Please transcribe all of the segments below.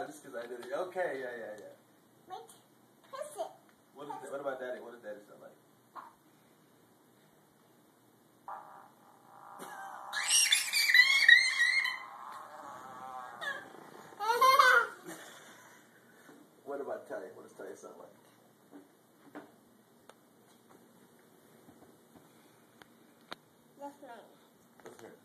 just because I did it. Okay, yeah. Wait, press it. What about Daddy? What does Daddy sound like? What about Teddy? What does Teddy sound like? That's mine. Let's hear it.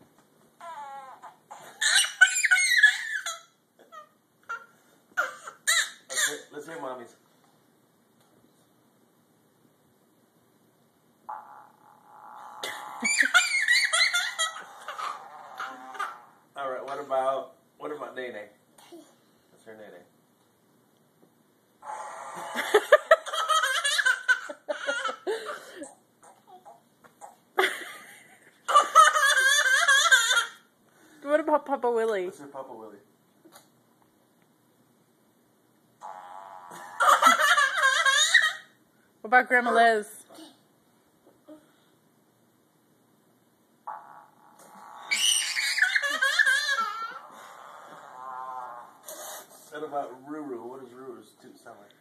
Let's hear Mommy's. All right. What about Nene? Let's hear Nene. What about Papa Willie? Let's hear Papa Willie. What about Grandma Liz? What about Ruru? What does Ruru's toot sound like?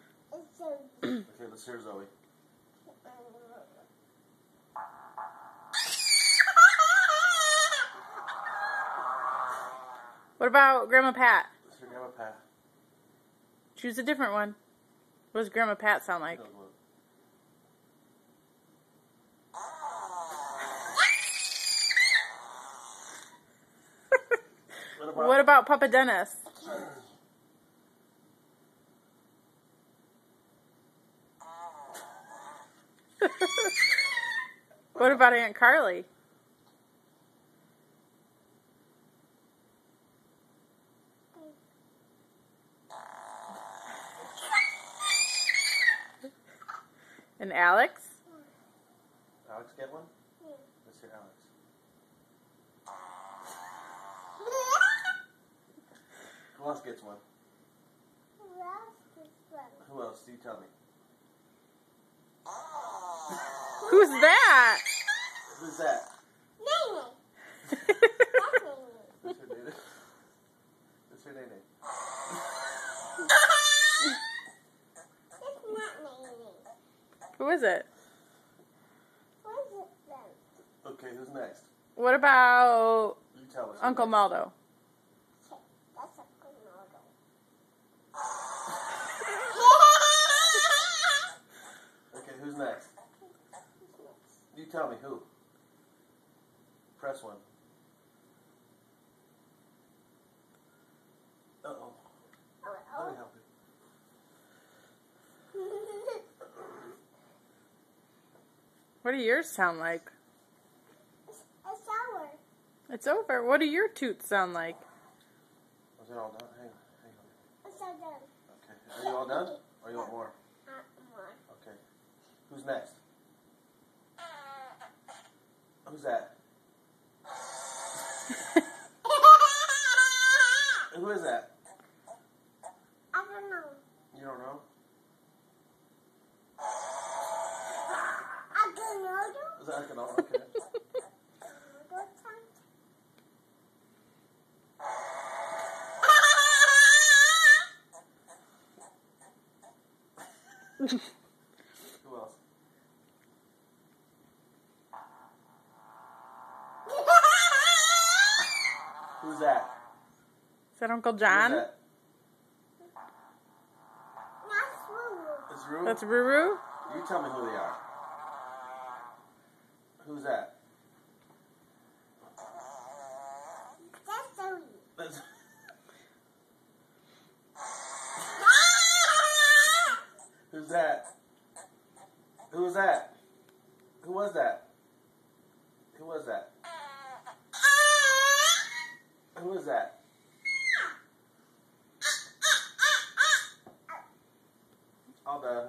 It's so Okay, let's hear Zoe. What about Grandma Pat? Let's hear Grandma Pat. Choose a different one. What does Grandma Pat sound like? What about Papa Dennis? What about Aunt Carly? And Alex? Alex get one? Let's hear Alex. Who else gets one? Who else? You tell me. Who's that? Who's that? Nene. Let's hear Nene. Let's hear Nene. It's not Nene. Who is it? What is it then? Okay, who's next? What about You tell us. Uncle Maldo? Okay, that's a good model. Okay, who's next? You tell me who. Press one. Uh-oh. Let me help you. What do yours sound like? It's sour. It's over. What do your toots sound like? Is it all done? Hang on. It's all done. Okay. Are you all done? Or you want more? More. Okay. Who's next? Who's that? Who is that? I don't know. You don't know? A good model? Is that Akinol? Okay. Who else? Who's that? Is that Uncle Who's John? that? That's Ruru. It's Rue? That's Ruru? You tell me who they are. Who's that? That's Zoe. That's... Who's that? Who was that? Who was that? Who was that? Who was that? All done.